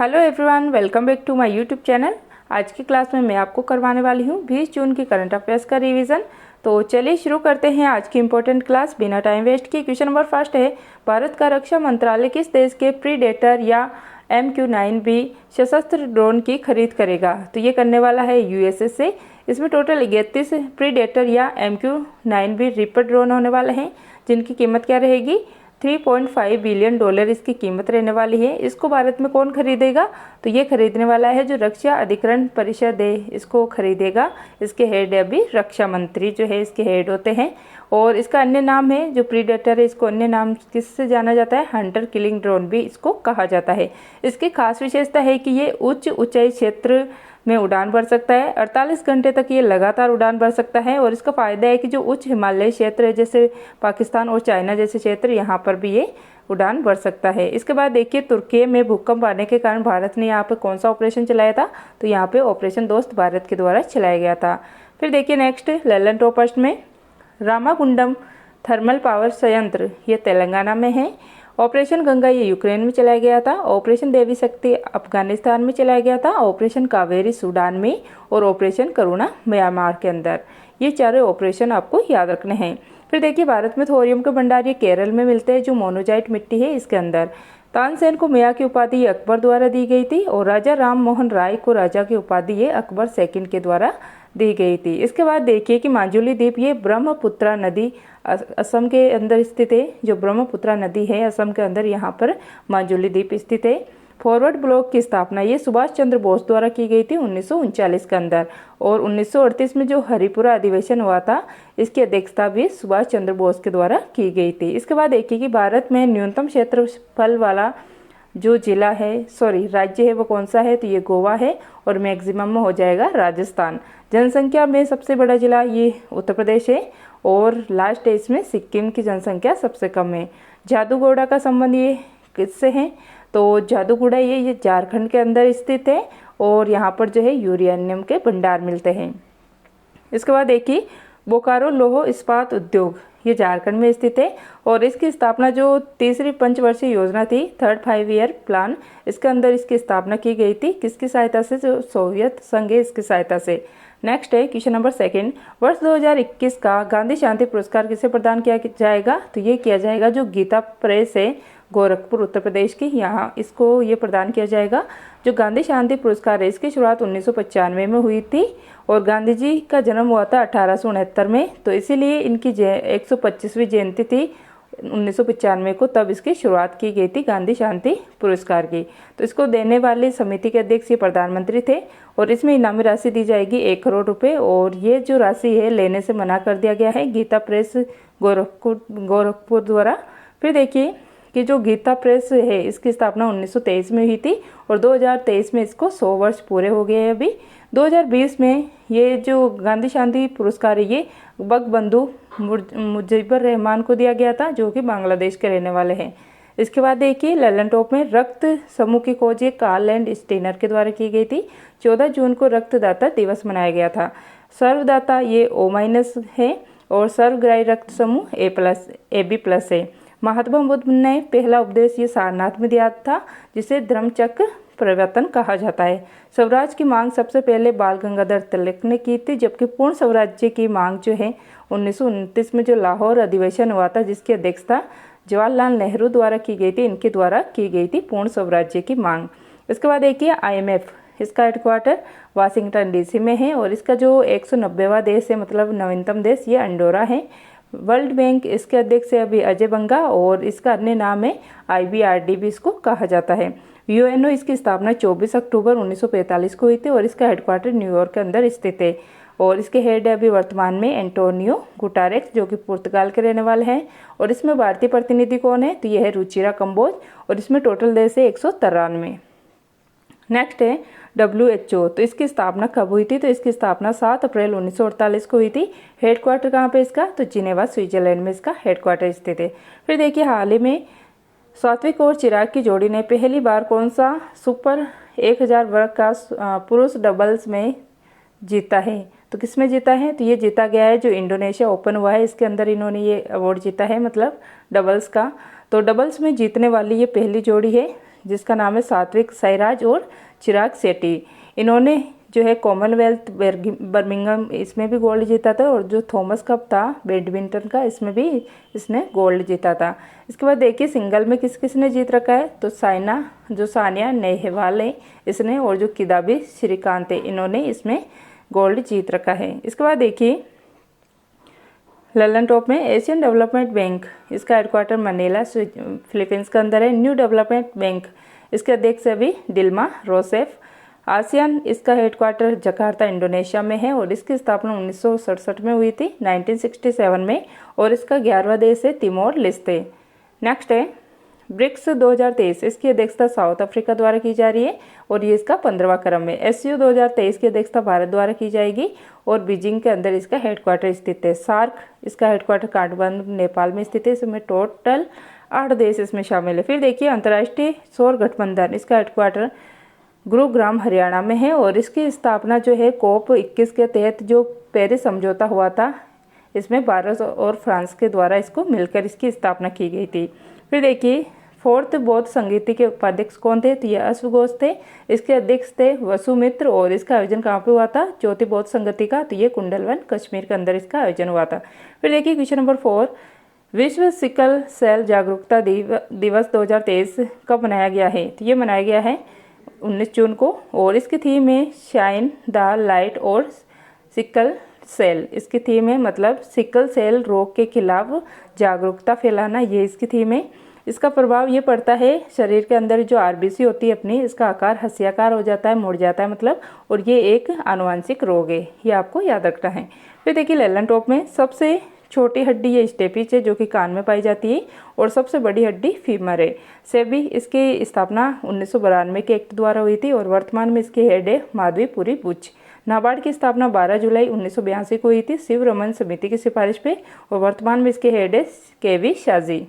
Hello everyone, welcome back to my YouTube channel. आज की class में मैं आपको करवाने वाली हूँ 20 जून की करंट अफेयर्स का रिवीजन। तो चलिए शुरू करते हैं आज की इम्पोर्टेंट क्लास बिना टाइम वेस्ट किए। क्वेश्चन नंबर फर्स्ट है, भारत का रक्षा मंत्रालय किस देश के प्रीडेटर या MQ-9B सशस्त्र ड्रोन की खरीद करेगा? तो ये करने वाला है यूएसए से। इसमें टोटल 31 प्रीडेटर या MQ-9B रिपर ड्रोन होने वाले हैं, जिनकी कीमत क्या रहेगी? $3.5 बिलियन इसकी कीमत रहने वाली है। इसको भारत में कौन खरीदेगा? तो ये खरीदने वाला है जो रक्षा अधिकरण परिषद है, इसको खरीदेगा। इसके हेड अभी रक्षा मंत्री जो है इसके हेड होते हैं। और इसका अन्य नाम है जो प्रीडेटर है, इसको अन्य नाम किससे जाना जाता है? हंटर किलिंग ड्रोन भी इसको कहा जाता है। इसकी खास विशेषता है कि ये उच्च ऊंचाई क्षेत्र में उड़ान भर सकता है। 48 घंटे तक ये लगातार उड़ान भर सकता है। और इसका फायदा है कि जो उच्च हिमालय क्षेत्र है, जैसे पाकिस्तान और चाइना जैसे क्षेत्र, यहाँ पर भी ये उड़ान भर सकता है। इसके बाद देखिए, तुर्की में भूकंप आने के कारण भारत ने यहाँ पर कौन सा ऑपरेशन चलाया था? तो यहाँ पे ऑपरेशन दोस्त भारत के द्वारा चलाया गया था। फिर देखिए नेक्स्ट, ललन टॉपर्स्ट में रामागुंडम थर्मल पावर संयंत्र ये तेलंगाना में है। ऑपरेशन गंगा ये यूक्रेन में चलाया गया था। ऑपरेशन देवी शक्ति अफगानिस्तान में चलाया गया था। ऑपरेशन कावेरी सूडान में, और ऑपरेशन करुणा म्यांमार के अंदर। ये चारों ऑपरेशन आपको याद रखने हैं। फिर देखिए, भारत में थोरियम के भंडार ये केरल में मिलते हैं, जो मोनोजाइट मिट्टी है इसके अंदर। तानसेन को मियाँ की उपाधि अकबर द्वारा दी गई थी, और राजा राम मोहन राय को राजा की उपाधि ये अकबर सेकंड के द्वारा दी गई थी। इसके बाद देखिए कि माजुली द्वीप ये ब्रह्मपुत्रा नदी असम के अंदर स्थित है। जो ब्रह्मपुत्रा नदी है असम के अंदर, यहाँ पर माजुली द्वीप स्थित है। फॉरवर्ड ब्लॉक की स्थापना ये सुभाष चंद्र बोस द्वारा की गई थी 1939 के अंदर। और 1938 में जो हरिपुरा अधिवेशन हुआ था, इसकी अध्यक्षता भी सुभाष चंद्र बोस के द्वारा की गई थी। इसके बाद देखिए कि भारत में न्यूनतम क्षेत्रफल वाला जो जिला है, राज्य है, वो कौन सा है? तो ये गोवा है। और मैक्सिमम में हो जाएगा राजस्थान। जनसंख्या में सबसे बड़ा जिला ये उत्तर प्रदेश है। और लास्ट है इसमें सिक्किम की जनसंख्या सबसे कम है। जादूगोड़ा का संबंध ये किससे है? तो जादूगोड़ा ये झारखंड के अंदर स्थित है। और यहाँ पर जो है यूरेनियम के भंडार मिलते हैं। इसके बाद देखिए, बोकारो लौह इस्पात उद्योग ये झारखंड में स्थित है। और इसकी स्थापना जो तीसरी पंचवर्षीय योजना थी, थर्ड 5 ईयर प्लान, इसके अंदर इसकी स्थापना की गई थी। किसकी सहायता से? जो सोवियत संघ है इसकी सहायता से। नेक्स्ट है क्वेश्चन नंबर सेकंड, वर्ष 2021 का गांधी शांति पुरस्कार किसे प्रदान किया जाएगा? तो ये किया जाएगा जो गीता प्रेस है गोरखपुर उत्तर प्रदेश की, यहाँ इसको ये प्रदान किया जाएगा। जो गांधी शांति पुरस्कार है इसकी शुरुआत 1995 में हुई थी। और गांधी जी का जन्म हुआ था 1869 में, तो इसीलिए इनकी 125वीं जयंती थी 1995 को, तब इसकी शुरुआत की गई थी गांधी शांति पुरस्कार की। तो इसको देने वाली समिति के अध्यक्ष ये प्रधानमंत्री थे। और इसमें इनामी राशि दी जाएगी 1 करोड़ रुपए। और ये जो राशि है लेने से मना कर दिया गया है गीता प्रेस गोरखपुर द्वारा। फिर देखिए कि जो गीता प्रेस है इसकी स्थापना 1923 में हुई थी। और 2023 में इसको 100 वर्ष पूरे हो गए हैं अभी। 2020 में ये जो गांधी शांति पुरस्कार है ये बंगबंधु मुजीबर रहमान को दिया गया था, जो कि बांग्लादेश के रहने वाले हैं। इसके बाद देखिए, ललन टॉप में रक्त समूह की खोज ये कार्ल एंड स्टेनर के द्वारा की गई थी। 14 जून को रक्तदाता दिवस मनाया गया था। सर्वदाता ये O- है। और सर्वग्राही रक्त समूह AB+ है। महात्मा बुद्ध ने पहला उपदेश ये सारनाथ में दिया था, जिसे धर्मचक्र प्रवर्तन कहा जाता है। स्वराज की मांग सबसे पहले बाल गंगाधर तिलक ने की थी, जबकि पूर्ण स्वराज्य की मांग जो है 1929 में जो लाहौर अधिवेशन हुआ था, जिसकी अध्यक्षता जवाहरलाल नेहरू द्वारा की गई थी, इनके द्वारा की गई थी पूर्ण स्वराज्य की मांग। इसके बाद देखिए, IMF इसका हेडक्वार्टर वाशिंगटन DC में है। और इसका जो 190वां देश है, मतलब नवीनतम देश, ये अंडोरा है। वर्ल्ड बैंक इसके अध्यक्ष है अभी अजय बंगा। और इसका अन्य नाम है IBRD भी इसको कहा जाता है। UNO इसकी स्थापना 24 अक्टूबर 1945 को हुई थी। और इसका हेडक्वार्टर न्यूयॉर्क के अंदर स्थित है। और इसके हेड अभी वर्तमान में एंटोनियो गुटारेस, जो कि पुर्तगाल के रहने वाले हैं। और इसमें भारतीय प्रतिनिधि कौन है? तो यह है रुचिरा कंबोज। और इसमें टोटल देश है 193। नेक्स्ट है WHO। तो इसकी स्थापना कब हुई थी? तो इसकी स्थापना 7 अप्रैल 1948 को हुई थी। हेडक्वार्टर कहाँ पे इसका? तो जिनेवा स्विट्जरलैंड में इसका हेडक्वार्टर स्थित है। फिर देखिए, हाल ही में सात्विक और चिराग की जोड़ी ने पहली बार कौन सा सुपर 1000 वर्ग का पुरुष डबल्स में जीता है? तो किस में जीता है? तो ये जीता गया है जो इंडोनेशिया ओपन हुआ है, इसके अंदर इन्होंने ये अवार्ड जीता है, मतलब डबल्स का। तो डबल्स में जीतने वाली ये पहली जोड़ी है जिसका नाम है सात्विक साईराज और चिराग शेट्टी। इन्होंने जो है कॉमनवेल्थ बर्मिंघम इसमें भी गोल्ड जीता था, और जो थॉमस कप था बैडमिंटन का इसमें भी इसने गोल्ड जीता था। इसके बाद देखिए सिंगल में किस किस ने जीत रखा है, तो सानिया नेहवाल है इसने, और जो किदाम्बी श्रीकांत है इन्होंने इसमें गोल्ड जीत रखा है। इसके बाद देखिए ललन टॉप में एशियन डेवलपमेंट बैंक, इसका हेडक्वार्टर मनीला फिलीपींस के अंदर है। न्यू डेवलपमेंट बैंक, इसके अध्यक्ष अभी डिल्मा रोसेफ। आसियान, इसका हेडक्वार्टर जकार्ता इंडोनेशिया में है, और इसकी स्थापना 1967 में हुई थी 1967 में, और इसका 11वां देश है तिमोर लेस्ते। नेक्स्ट है ब्रिक्स 2023, इसकी अध्यक्षता साउथ अफ्रीका द्वारा की जा रही है, और ये इसका 15वां क्रम है। SCO 2023 की अध्यक्षता भारत द्वारा की जाएगी, और बीजिंग के अंदर इसका हेडक्वार्टर स्थित है। सार्क, इसका हेडक्वार्टर काठमांडू नेपाल में स्थित है। इसमें टोटल 8 देश इसमें शामिल है। फिर देखिए अंतर्राष्ट्रीय सौर गठबंधन, इसका हेडक्वार्टर गुरुग्राम हरियाणा में है, और इसकी स्थापना जो है COP21 के तहत जो पेरिस समझौता हुआ था, इसमें भारत और फ्रांस के द्वारा इसको मिलकर इसकी स्थापना की गई थी। फिर देखिए 4th बौद्ध संगीति के उपाध्यक्ष कौन थे, तो ये अश्व घोष थे। इसके अध्यक्ष थे वसुमित्र, और इसका आयोजन कहाँ पे हुआ था, 4थी बौद्ध संगति का, तो ये कुंडलवन कश्मीर के अंदर इसका आयोजन हुआ था। फिर देखिए क्वेश्चन नंबर 4, विश्व सिकल सेल जागरूकता दिवस 2023 कब मनाया गया है, तो ये मनाया गया है 19 जून को, और इसकी थीम है शाइन द लाइट और सिकल सेल। इसकी थीम है मतलब सिकल सेल रोग के खिलाफ जागरूकता फैलाना, ये इसकी थीम है। इसका प्रभाव ये पड़ता है शरीर के अंदर जो RBC होती है अपनी, इसका आकार हंसियाकार हो जाता है, मुड़ जाता है मतलब, और ये एक आनुवंशिक रोग है, ये आपको याद रखना है। फिर देखिए ललन टॉप में सबसे छोटी हड्डी ये स्टेपिच है जो कि कान में पाई जाती है, और सबसे बड़ी हड्डी फीमर है। सेबी, इसकी स्थापना 1992 के एक्ट द्वारा हुई थी, और वर्तमान में इसके हेड है माधवीपुरी बुच। नाबार्ड की स्थापना 12 जुलाई 1982 को हुई थी शिव रमन समिति की सिफारिश पे, और वर्तमान में इसके हेड है KV शाजी।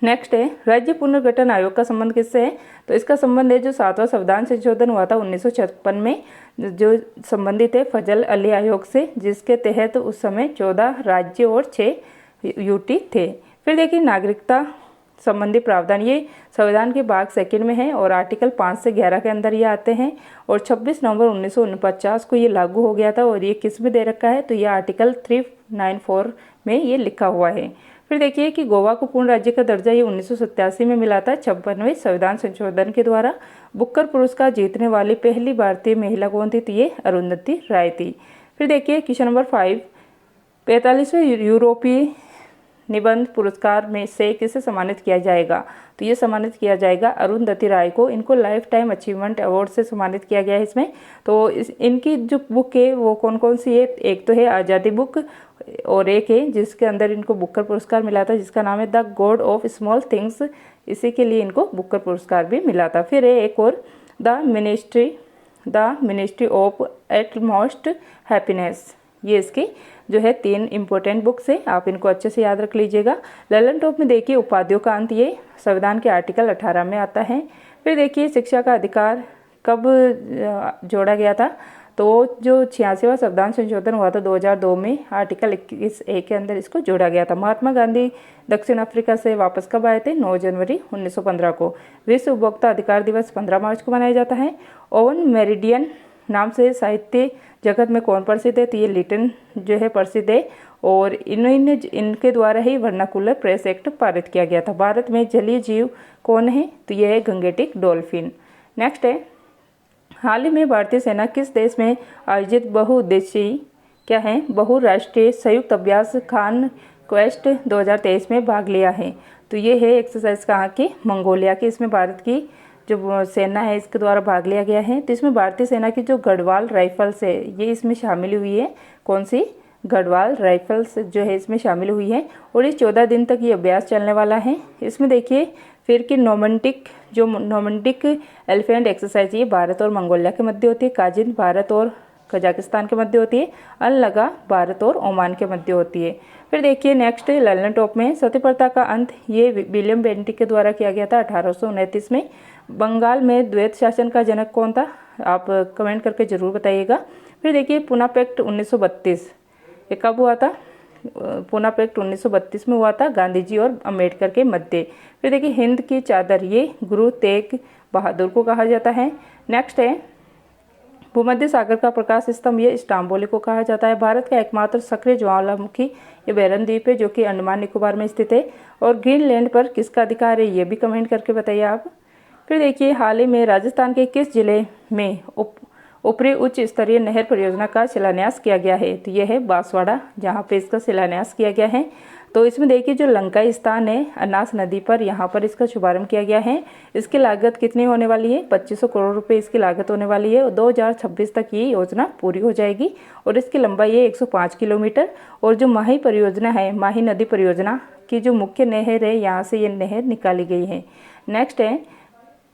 नेक्स्ट है राज्य पुनर्गठन आयोग का संबंध किससे है, तो इसका संबंध है जो 7वां संविधान संशोधन हुआ था 1956 में, जो संबंधित है फजल अली आयोग से, जिसके तहत उस समय 14 राज्य और 6 UT थे। फिर देखिए नागरिकता संबंधी प्रावधान, ये संविधान के भाग 2 में है, और आर्टिकल 5 से 11 के अंदर ये आते हैं, और 26 नवंबर 1949 को ये लागू हो गया था, और ये किस में दे रखा है, तो ये आर्टिकल 394 में ये लिखा हुआ है। फिर देखिए कि गोवा को पूर्ण राज्य का दर्जा ये 1987 में मिला था 56वें संविधान संशोधन के द्वारा। बुकर पुरस्कार जीतने वाली पहली भारतीय महिला कौन थी, तो ये अरुंधति राय थी। फिर देखिए क्वेश्चन नंबर 5, 45वें यूरोपीय निबंध पुरस्कार में से किसे सम्मानित किया जाएगा, तो ये सम्मानित किया जाएगा अरुंधति राय को। इनको लाइफ टाइम अचीवमेंट अवार्ड से सम्मानित किया गया है इसमें। तो इनकी जो बुक है वो कौन कौन सी है, एक तो है आज़ादी बुक, और एक है जिसके अंदर इनको बुकर पुरस्कार मिला था, जिसका नाम है the God of small things, इसी के लिए इनको बुकर पुरस्कार भी मिला था। फिर है एक और the ministry of utmost happiness, ये इसकी जो है 3 इम्पोर्टेंट बुक्स है, आप इनको अच्छे से याद रख लीजिएगा। ललन टॉप में देखिए उपाधियों का अंत, ये संविधान के आर्टिकल 18 में आता है। फिर देखिए शिक्षा का अधिकार कब जोड़ा गया था, तो जो 86वां संविधान संशोधन हुआ था 2002 में, आर्टिकल 21A के अंदर इसको जोड़ा गया था। महात्मा गांधी दक्षिण अफ्रीका से वापस कब आए थे, 9 जनवरी 1915 को। विश्व उपभोक्ता अधिकार दिवस 15 मार्च को मनाया जाता है। ओवन मेरिडियन नाम से साहित्य जगत में कौन प्रसिद्ध है, तो ये लिटन जो है प्रसिद्ध है, और इनके द्वारा ही वर्नाकुलर प्रेस एक्ट पारित किया गया था। भारत में जलीय जीव कौन है, तो यह है गंगेटिक डॉल्फिन। नेक्स्ट है हाल ही में भारतीय सेना किस देश में आयोजित बहुउद्देशीय क्या है बहुराष्ट्रीय संयुक्त अभ्यास खान क्वेस्ट 2023 में भाग लिया है, तो ये है एक्सरसाइज कहाँ की, मंगोलिया की। इसमें भारत की जो सेना है इसके द्वारा भाग लिया गया है। तो इसमें भारतीय सेना की जो गढ़वाल राइफल्स है ये इसमें शामिल हुई है, कौन सी, गढ़वाल राइफल्स जो है इसमें शामिल हुई है, और ये 14 दिन तक ये अभ्यास चलने वाला है। इसमें देखिए फिर कि नोमेंटिक एलिफेंट एक्सरसाइज ये भारत और मंगोलिया के मध्य होती है, काजिन भारत और कजाकिस्तान के मध्य होती है, अल-लगा भारत और ओमान के मध्य होती है। फिर देखिए नेक्स्ट ललन टॉप में सती प्रथा का अंत ये विलियम बेंटिक के द्वारा किया गया था 1829 में। बंगाल में द्वैत शासन का जनक कौन था, आप कमेंट करके जरूर बताइएगा। फिर देखिए पुना पैक्ट 1932 ये कब हुआ था, पूना पैक्ट 1932 में हुआ था, गांधी जी और अम्बेडकर के मध्य। फिर देखिए हिंद की चादर, ये गुरु तेग बहादुर को कहा जाता है। नेक्स्ट है भूमध्य सागर का प्रकाश स्तंभ, ये स्टाम्बोली को कहा जाता है। भारत का एकमात्र सक्रिय ज्वालामुखी ये बैरन द्वीप है जो कि अंडमान निकोबार में स्थित है। और ग्रीनलैंड पर किसका अधिकार है, ये भी कमेंट करके बताइए आप। फिर देखिए हाल ही में राजस्थान के किस जिले में ऊपरी उच्च स्तरीय नहर परियोजना का शिलान्यास किया गया है, तो यह है बांसवाड़ा, जहाँ पे इसका शिलान्यास किया गया है। तो इसमें देखिए जो लंका स्थान है अनास नदी पर, यहाँ पर इसका शुभारंभ किया गया है। इसकी लागत कितनी होने वाली है, 2500 करोड़ रुपए इसकी लागत होने वाली है। और 2026 तक ये योजना पूरी हो जाएगी और इसकी लंबाई है 105 किलोमीटर। और जो माही परियोजना है, माही नदी परियोजना की जो मुख्य नहर है, यहाँ से ये नहर निकाली गई है। नेक्स्ट है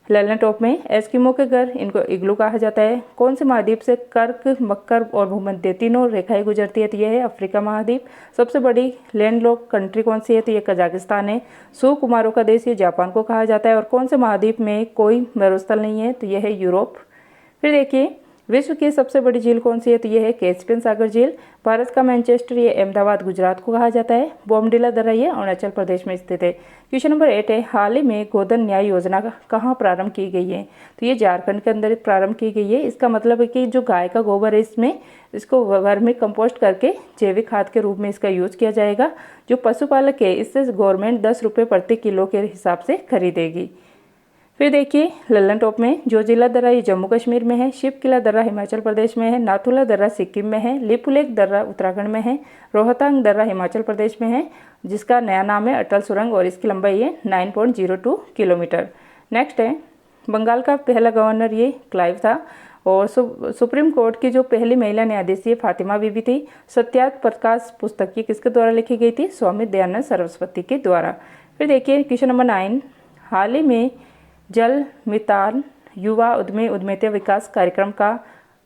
ललन टॉप में एस्किमो के घर, इनको इग्लू कहा जाता है। कौन से महाद्वीप से कर्क, मकर और भूमध्य तीनों रेखाएं गुजरती है, तो यह है अफ्रीका महाद्वीप। सबसे बड़ी लैंडलॉक कंट्री कौन सी है, तो यह कजाकिस्तान है। सुकुमारों का देश ये जापान को कहा जाता है। और कौन से महाद्वीप में कोई मरुस्थल नहीं है, तो यह है यूरोप। फिर देखिए विश्व की सबसे बड़ी झील कौन सी है, तो यह है कैस्पियन सागर झील। भारत का मैनचेस्टर ये अहमदाबाद गुजरात को कहा जाता है। बोमडिला दर्रा ये अरुणाचल प्रदेश में स्थित है। क्वेश्चन नंबर 8 है हाल ही में गोधन न्याय योजना कहाँ प्रारंभ की गई है, तो ये झारखंड के अंदर प्रारंभ की गई है। इसका मतलब है कि जो गाय का गोबर है इसको वर्मी कंपोस्ट करके जैविक खाद के रूप में इसका यूज किया जाएगा। जो पशुपालक है इससे गवर्नमेंट 10 रुपये प्रति किलो के हिसाब से खरीदेगी। फिर देखिए लल्लन टॉप में जो जिला दर्रा ये जम्मू कश्मीर में है, शिव किला दर्रा हिमाचल प्रदेश में है, नाथुला दर्रा सिक्किम में है, लिपुलेख दर्रा उत्तराखंड में है, रोहतांग दर्रा हिमाचल प्रदेश में है जिसका नया नाम है अटल सुरंग और इसकी लंबाई है 9.02 किलोमीटर। नेक्स्ट है बंगाल का पहला गवर्नर ये क्लाइव था। और सुप्रीम कोर्ट की जो पहली महिला न्यायाधीश ये फातिमा बीबी थी। सत्यार्थ प्रकाश पुस्तक ये किसके द्वारा लिखी गई थी, स्वामी दयानंद सरस्वती के द्वारा। फिर देखिए क्वेश्चन नंबर 9 हाल ही में जल मितान युवा उद्यमी उद्यमिता विकास कार्यक्रम का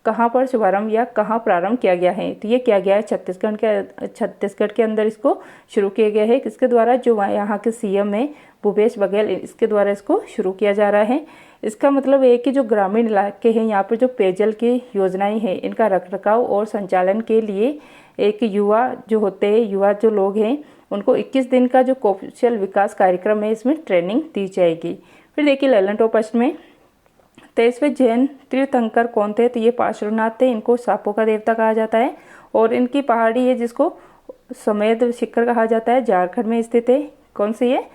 कहाँ पर शुभारंभ या कहाँ प्रारंभ किया गया है, तो ये किया गया है छत्तीसगढ़ के अंदर इसको शुरू किया गया है। किसके द्वारा, जो यहाँ के सीएम है भूपेश बघेल, इसके द्वारा इसको शुरू किया जा रहा है। इसका मतलब है कि जो ग्रामीण इलाके हैं यहाँ पर जो पेयजल की योजनाएं हैं इनका रखरखाव और संचालन के लिए एक युवा जो होते हैं, युवा जो लोग हैं उनको 21 दिन का जो कौशल विकास कार्यक्रम है इसमें ट्रेनिंग दी जाएगी। फिर देखिए ललन टॉप प्रश्न में 23वें जैन तीर्थंकर कौन थे, तो ये पार्श्वनाथ थे। इनको सांपों का देवता कहा जाता है और इनकी पहाड़ी है जिसको समेद शिखर कहा जाता है, झारखंड में स्थित है। कौन सी है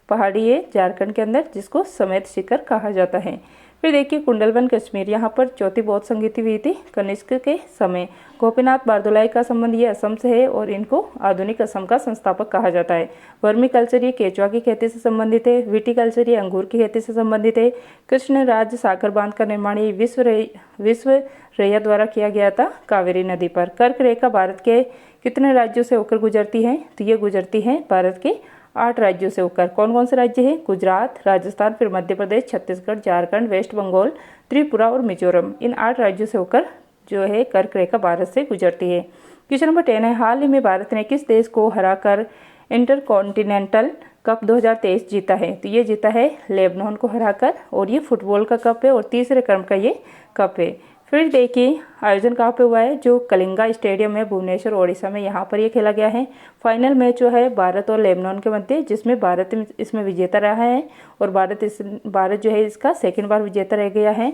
पहाड़ी है झारखंड के अंदर जिसको समेद शिखर कहा जाता है। फिर देखिए कुंडलवन कश्मीर, यहाँ पर चौथी बौद्ध संगीति हुई थी कनिष्क के समय। गोपीनाथ बारदोलाई का संबंध ये असम से है और इनको आधुनिक असम का संस्थापक कहा जाता है। वर्मी कल्चर ये केचुआ की खेती से संबंधित है। विटीकल्चर ये अंगूर की खेती से संबंधित है। कृष्ण राज सागर बांध का निर्माण ये विश्व रैया द्वारा किया गया था कावेरी नदी पर। कर्क रेखा भारत के कितने राज्यों से होकर गुजरती है, तो ये गुजरती है भारत के 8 राज्यों से होकर। कौन कौन से राज्य हैं, गुजरात, राजस्थान, फिर मध्य प्रदेश, छत्तीसगढ़, झारखंड, वेस्ट बंगाल, त्रिपुरा और मिजोरम। इन 8 राज्यों से होकर जो है कर्क रेखा भारत से गुजरती है। क्वेश्चन नंबर 10 है हाल ही में भारत ने किस देश को हराकर इंटरकॉन्टिनेंटल कप 2023 जीता है, तो ये जीता है लेबनान को हराकर। और ये फुटबॉल का कप है और तीसरे क्रम का ये कप है। फिर देखिए आयोजन कहाँ पे हुआ है, जो कलिंगा स्टेडियम है भुवनेश्वर ओडिशा में, यहाँ पर ये खेला गया है। फाइनल मैच जो है भारत और लेबनान के मध्य, जिसमें भारत इसमें विजेता रहा है और भारत जो है इसका सेकंड बार विजेता रह गया है।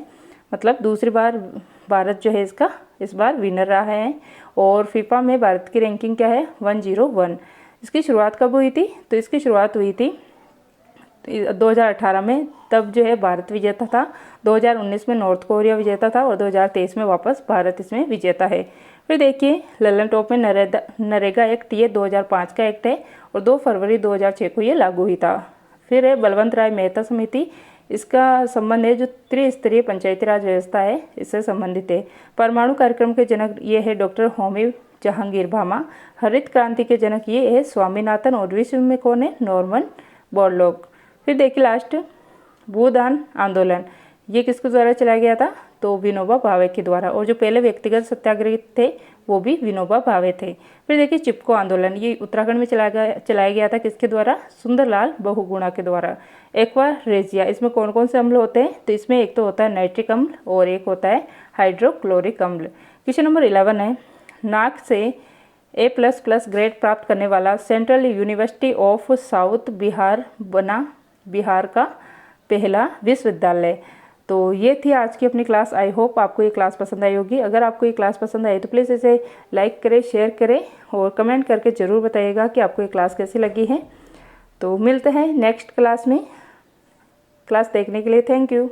मतलब दूसरी बार भारत जो है इसका इस बार विनर रहा है। और फीफा में भारत की रैंकिंग क्या है, 101। इसकी शुरुआत कब हुई थी, तो इसकी शुरुआत हुई थी 2018 में, तब जो है भारत विजेता था। 2019 में नॉर्थ कोरिया विजेता था और 2023 में वापस भारत इसमें विजेता है। फिर देखिए ललन टॉप में नरेगा एक्ट ये 2005 का एक्ट है और 2 फरवरी 2006 को ये लागू हुई था। फिर है बलवंत राय मेहता समिति, इसका संबंध है जो त्रिस्तरीय पंचायती राज व्यवस्था है इससे संबंधित है। परमाणु कार्यक्रम के जनक ये है डॉक्टर होमी जहांगीर भामा। हरित क्रांति के जनक ये है स्वामीनाथन और विश्व में कौन है, नॉर्मन बोरलॉग। फिर देखिए लास्ट भूदान आंदोलन ये किसके द्वारा चलाया गया था, तो विनोबा भावे के द्वारा। और जो पहले व्यक्तिगत सत्याग्रही थे वो भी विनोबा भावे थे। फिर देखिए चिपको आंदोलन ये उत्तराखंड में चलाया गया था किसके द्वारा, सुंदरलाल बहुगुणा के द्वारा। एक्वा रेजिया इसमें कौन कौन से अम्ल होते हैं, तो इसमें एक तो होता है नाइट्रिक अम्ल और एक होता है हाइड्रोक्लोरिक अम्ल। क्वेश्चन नंबर 11 है नाक से A++ ग्रेड प्राप्त करने वाला central university of south Bihar बना बिहार का पहला विश्वविद्यालय। तो ये थी आज की अपनी क्लास। आई होप आपको ये क्लास पसंद आई होगी। अगर आपको ये क्लास पसंद आई तो प्लीज़ इसे लाइक करें, शेयर करें और कमेंट करके ज़रूर बताइएगा कि आपको ये क्लास कैसी लगी है। तो मिलते हैं नेक्स्ट क्लास में। क्लास देखने के लिए थैंक यू।